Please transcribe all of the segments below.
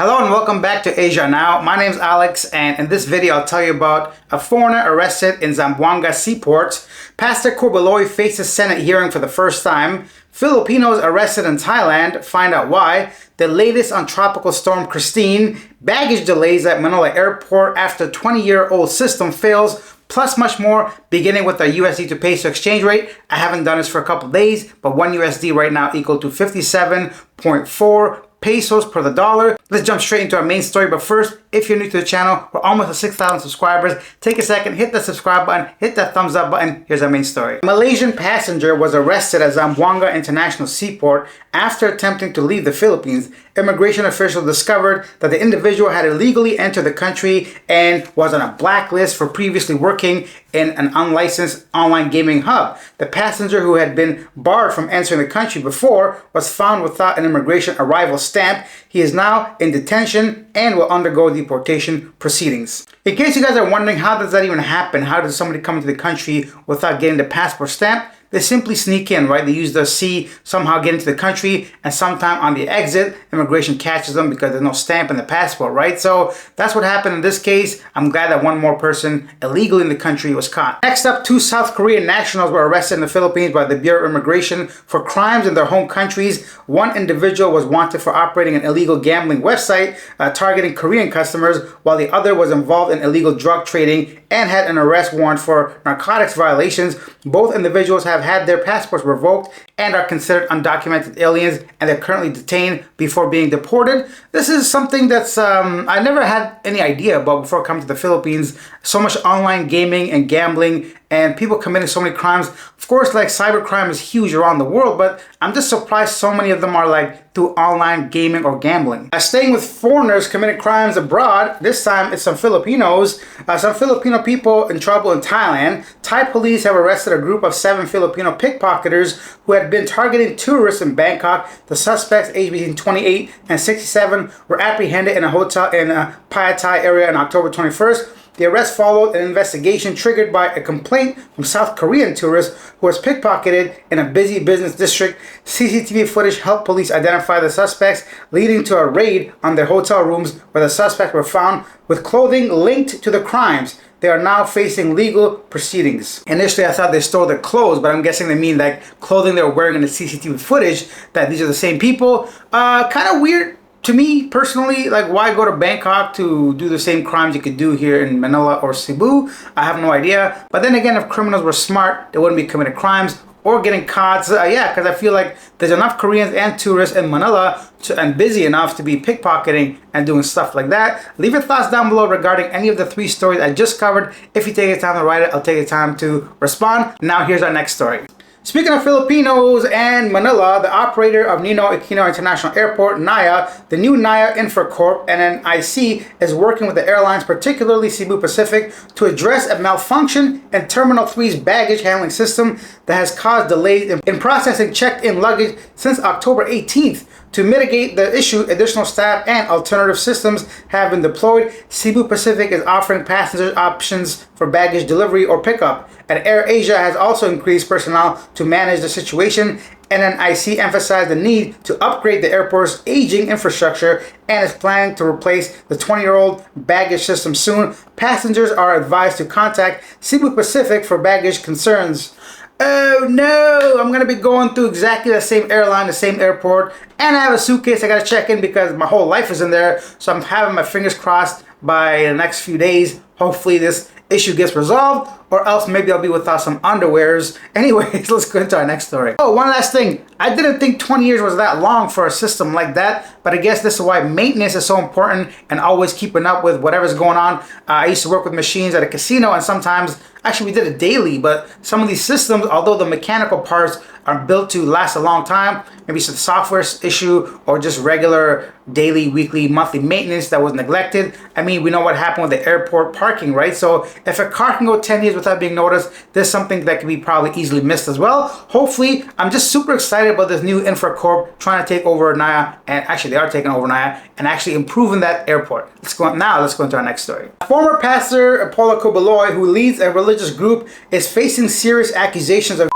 Hello and welcome back to Asia Now. My name is Alex, and in this video I'll tell you about a foreigner arrested in Zamboanga seaport. Pastor Koboy faces Senate hearing for the first time. Filipinos arrested in Thailand, find out why. The latest on Tropical Storm Christine. Baggage delays at Manila Airport after 20-year-old system fails. Plus much more, beginning with the USD to peso exchange rate. I haven't done this for a couple days, but 1 USD right now equal to 57.4 pesos per the dollar. Let's jump straight into our main story. But first, if you're new to the channel, we're almost at 6,000 subscribers. Take a second, hit the subscribe button, hit that thumbs up button. Here's our main story. A Malaysian passenger was arrested at Zamboanga International Seaport after attempting to leave the Philippines. Immigration officials discovered that the individual had illegally entered the country and was on a blacklist for previously working in an unlicensed online gaming hub. The passenger, who had been barred from entering the country before, was found without an immigration arrival stamp. He is now in detention and will undergo deportation proceedings. In case you guys are wondering, how does that even happen? How does somebody come into the country without getting the passport stamp? They simply sneak in, right? They use the sea, somehow get into the country, and sometime on the exit, immigration catches them because there's no stamp in the passport, right? So that's what happened in this case. I'm glad that one more person illegally in the country was caught. Next up, 2 South Korean nationals were arrested in the Philippines by the Bureau of Immigration for crimes in their home countries. One individual was wanted for operating an illegal gambling website targeting Korean customers, while the other was involved in illegal drug trading and had an arrest warrant for narcotics violations. Both individuals have had their passports revoked and are considered undocumented aliens, and they're currently detained before being deported. This is something that's I never had any idea about before coming to the Philippines. So much online gaming and gambling, and people committing so many crimes. Of course, like, cybercrime is huge around the world, but I'm just surprised so many of them are like through online gaming or gambling. Staying with foreigners committing crimes abroad, this time it's some Filipinos. Some Filipino people in trouble in Thailand. Thai police have arrested a group of 7 Filipino pickpocketers who had been targeting tourists in Bangkok. The suspects, aged between 28 and 67, were apprehended in a hotel in Phaya Thai area on October 21st. The arrest followed an investigation triggered by a complaint from South Korean tourists who was pickpocketed in a busy business district. CCTV footage helped police identify the suspects, leading to a raid on their hotel rooms, where the suspects were found with clothing linked to the crimes. They are now facing legal proceedings. Initially, I thought they stole their clothes, but I'm guessing they mean like clothing they were wearing in the CCTV footage, that these are the same people. Kind of weird. To me, personally, like, why go to Bangkok to do the same crimes you could do here in Manila or Cebu? I have no idea. But then again, if criminals were smart, they wouldn't be committing crimes or getting caught. Yeah, because I feel like there's enough Koreans and tourists in Manila and busy enough to be pickpocketing and doing stuff like that. Leave your thoughts down below regarding any of the 3 stories I just covered. If you take the time to write it, I'll take the time to respond. Now here's our next story. Speaking of Filipinos and Manila, the operator of Ninoy Aquino International Airport, NAIA, the new NAIA Infracorp NNIC, is working with the airlines, particularly Cebu Pacific, to address a malfunction in Terminal 3's baggage handling system that has caused delays in processing checked-in luggage since October 18th. To mitigate the issue, additional staff and alternative systems have been deployed. Cebu Pacific is offering passengers options for baggage delivery or pickup, and AirAsia has also increased personnel to manage the situation. NNIC emphasized the need to upgrade the airport's aging infrastructure and is planning to replace the 20-year-old baggage system soon. Passengers are advised to contact Cebu Pacific for baggage concerns. Oh no, I'm gonna be going through exactly the same airline, the same airport, and I have a suitcase I gotta check in because my whole life is in there. So I'm having my fingers crossed by the next few days. Hopefully this issue gets resolved, or else maybe I'll be without some underwears. Anyways, let's go into our next story. Oh, one last thing. I didn't think 20 years was that long for a system like that, but I guess this is why maintenance is so important and always keeping up with whatever's going on. I used to work with machines at a casino, and sometimes, actually we did it daily, but some of these systems, although the mechanical parts are built to last a long time, maybe it's a software issue or just regular daily, weekly, monthly maintenance that was neglected. I mean, we know what happened with the airport parking, right? So if a car can go 10 years without being noticed, there's something that can be probably easily missed as well. Hopefully, I'm just super excited about this new Infracorp trying to take over NAIA, and actually they are taking over NAIA and actually improving that airport. Let's go into our next story. Former pastor Paulo Koboy, who leads a religious group, is facing serious accusations of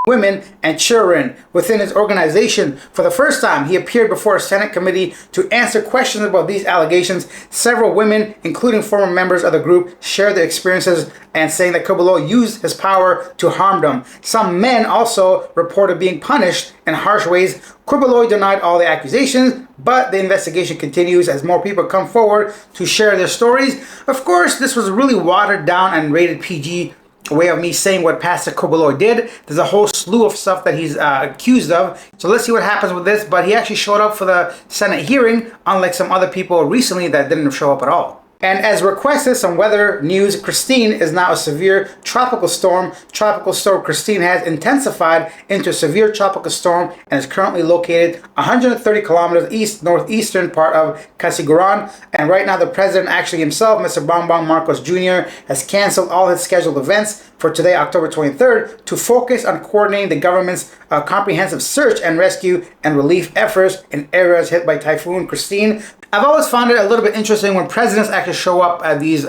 women and children within his organization. For the first time, he appeared before a Senate committee to answer questions about these allegations. Several women, including former members of the group, shared their experiences and saying that Koboy used his power to harm them. Some men also reported being punished in harsh ways. Koboy denied all the accusations, but the investigation continues as more people come forward to share their stories. Of course, this was really watered down and rated PG way of me saying what Pastor Koboy did. There's a whole slew of stuff that he's accused of. So let's see what happens with this. But he actually showed up for the Senate hearing, unlike some other people recently that didn't show up at all. And as requested, some weather news. Christine is now a severe tropical storm. Tropical storm Christine has intensified into a severe tropical storm and is currently located 130 kilometers east-northeastern part of Casiguran. And right now, the president actually himself, Mr. Bongbong Marcos Jr., has canceled all his scheduled events for today, October 23rd, to focus on coordinating the government's comprehensive search and rescue and relief efforts in areas hit by Typhoon Christine. I've always found it a little bit interesting when presidents actually show up at these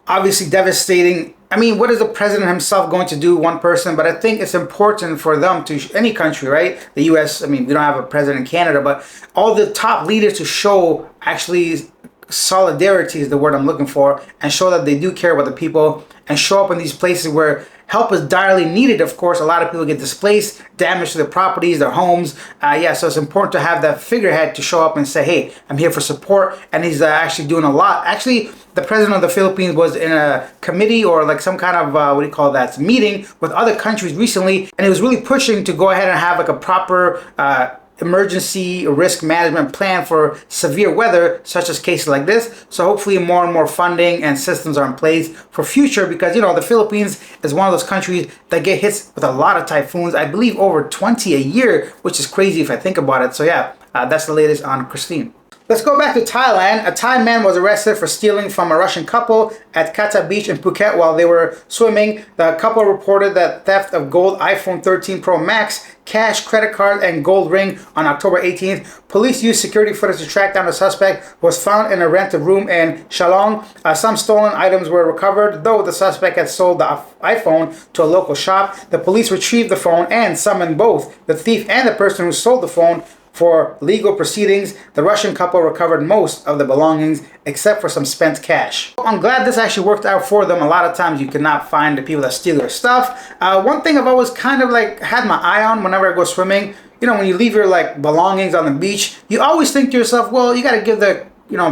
obviously devastating. I mean, what is the president himself going to do, one person? But I think it's important for them to, any country, right? The U.S., I mean, we don't have a president in Canada, but all the top leaders to show actually solidarity is the word I'm looking for, and show that they do care about the people and show up in these places where help is direly needed. Of course, a lot of people get displaced, damage to their properties, their homes. So it's important to have that figurehead to show up and say, hey, I'm here for support. And he's actually doing a lot. Actually, the president of the Philippines was in a committee or like some kind of, what do you call that, meeting with other countries recently. And he was really pushing to go ahead and have like a proper emergency risk management plan for severe weather, such as cases like this. So hopefully more and more funding and systems are in place for future, because, you know, the Philippines is one of those countries that get hit with a lot of typhoons. I believe over 20 a year, which is crazy if I think about it. So yeah, that's the latest on Christine. Let's go back to Thailand. A Thai man was arrested for stealing from a Russian couple at Kata Beach in Phuket while they were swimming. The couple reported that theft of gold iPhone 13 Pro Max, cash, credit card, and gold ring on October 18th. Police used security footage to track down the suspect, who was found in a rented room in Shalong. Some stolen items were recovered, though the suspect had sold the iPhone to a local shop. The police retrieved the phone and summoned both the thief and the person who sold the phone for legal proceedings. The Russian couple recovered most of the belongings except for some spent cash. I'm glad this actually worked out for them. A lot of times you cannot find the people that steal your stuff. One thing I've always kind of like had my eye on whenever I go swimming, you know, when you leave your like belongings on the beach, you always think to yourself, well, you got to give the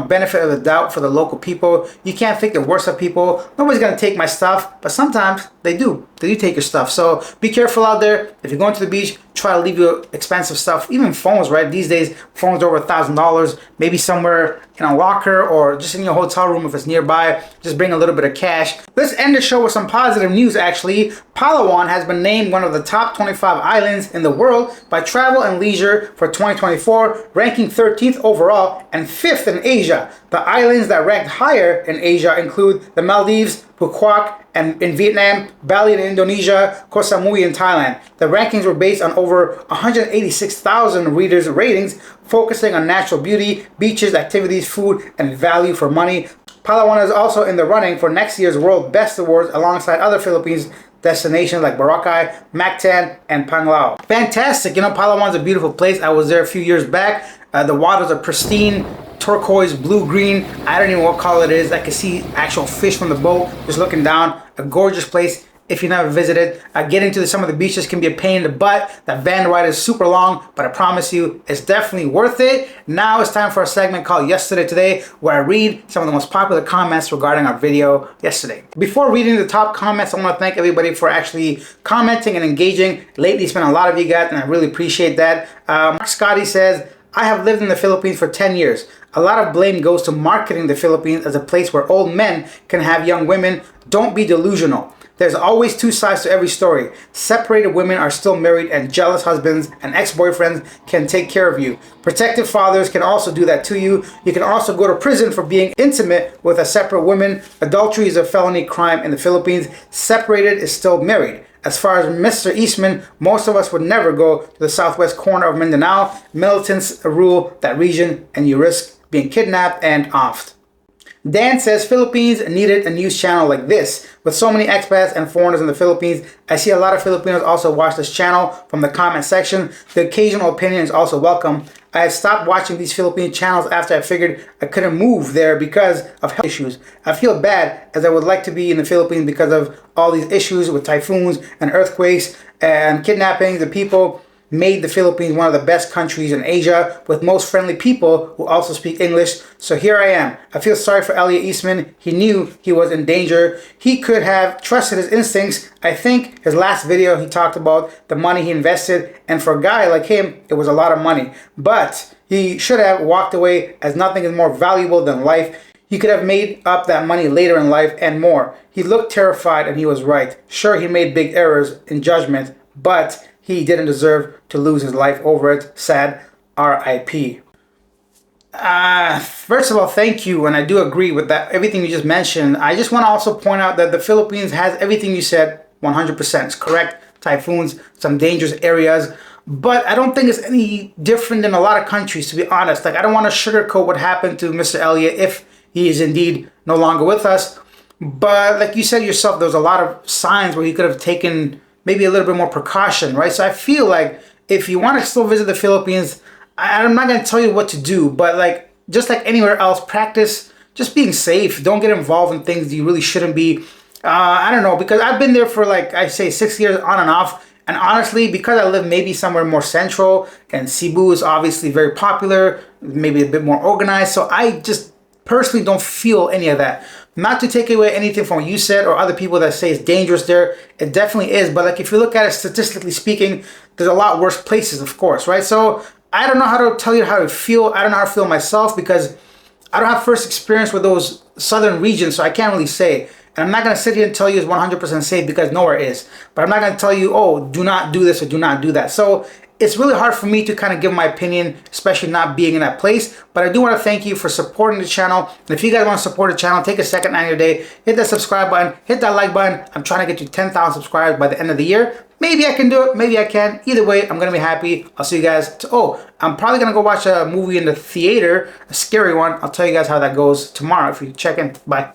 benefit of the doubt for the local people. You can't think the worst of people. Nobody's gonna take my stuff, but sometimes they do. They do take your stuff. So be careful out there. If you're going to the beach, try to leave your expensive stuff, even phones, right? These days, phones are over $1,000. Maybe somewhere in a locker or just in your hotel room if it's nearby. Just bring a little bit of cash. Let's end the show with some positive news, actually. Palawan has been named one of the top 25 islands in the world by Travel and Leisure for 2024, ranking 13th overall and 5th in Asia. The islands that ranked higher in Asia include the Maldives, Phuket, and in Vietnam, Bali in Indonesia, Koh Samui in Thailand. The rankings were based on over 186,000 readers' ratings, focusing on natural beauty, beaches, activities, food, and value for money. Palawan is also in the running for next year's World Best Awards alongside other Philippines destinations like Boracay, Mactan, and Panglao. Fantastic. You know, Palawan's a beautiful place. I was there a few years back. The waters are pristine, turquoise, blue-green. I don't even know what color it is. I can see actual fish from the boat just looking down. A gorgeous place if you never visited. Getting to some of the beaches can be a pain in the butt. That van ride is super long, but I promise you, it's definitely worth it. Now it's time for a segment called Yesterday Today, where I read some of the most popular comments regarding our video yesterday. Before reading the top comments, I want to thank everybody for actually commenting and engaging. Lately, it's been a lot of you guys, and I really appreciate that. Mark Scotty says, I have lived in the Philippines for 10 years. A lot of blame goes to marketing the Philippines as a place where old men can have young women. Don't be delusional. There's always two sides to every story. Separated women are still married, and jealous husbands and ex-boyfriends can take care of you. Protective fathers can also do that to you. You can also go to prison for being intimate with a separate woman. Adultery is a felony crime in the Philippines. Separated is still married. As far as Mr. Eastman, most of us would never go to the southwest corner of Mindanao. Militants rule that region, and you risk being kidnapped and offed. Dan says Philippines needed a news channel like this. With so many expats and foreigners in the Philippines, I see a lot of Filipinos also watch this channel from the comment section. The occasional opinion is also welcome. I had stopped watching these Philippine channels after I figured I couldn't move there because of health issues. I feel bad as I would like to be in the Philippines because of all these issues with typhoons and earthquakes and kidnappings. The people made the Philippines one of the best countries in Asia with most friendly people who also speak English. So here I am. I feel sorry for Elliot Eastman. He knew he was in danger. He could have trusted his instincts. I think his last video he talked about the money he invested, and for a guy like him it was a lot of money. But he should have walked away, as nothing is more valuable than life. He could have made up that money later in life and more. He looked terrified and he was right. Sure, he made big errors in judgment, but he didn't deserve to lose his life over it. Sad. R.I.P. First of all, thank you, and I do agree with that, everything you just mentioned. I just want to also point out that the Philippines has everything you said 100%. It's correct. Typhoons, some dangerous areas, but I don't think it's any different than a lot of countries, to be honest. Like, I don't want to sugarcoat what happened to Mr. Elliot if he is indeed no longer with us. But like you said yourself, there was a lot of signs where he could have taken maybe a little bit more precaution, right? So I feel like if you want to still visit the Philippines, I'm not going to tell you what to do, but like just like anywhere else, practice just being safe. Don't get involved in things you really shouldn't be. I don't know, because I've been there for like, I say 6 years on and off. And honestly, because I live maybe somewhere more central and Cebu is obviously very popular, maybe a bit more organized. So I just personally don't feel any of that. Not to take away anything from what you said or other people that say it's dangerous there. It definitely is. But like if you look at it statistically speaking, there's a lot worse places, of course, right? So I don't know how to tell you how to feel. I don't know how to feel myself because I don't have first experience with those southern regions, so I can't really say. And I'm not going to sit here and tell you it's 100% safe because nowhere is. But I'm not going to tell you, oh, do not do this or do not do that. So it's really hard for me to kind of give my opinion, especially not being in that place. But I do want to thank you for supporting the channel. And if you guys want to support the channel, take a second out of your day, hit that subscribe button, hit that like button. I'm trying to get to 10,000 subscribers by the end of the year. Maybe I can do it, maybe I can. Either way, I'm going to be happy. I'll see you guys. I'm probably going to go watch a movie in the theater, a scary one. I'll tell you guys how that goes tomorrow if you check in. Bye.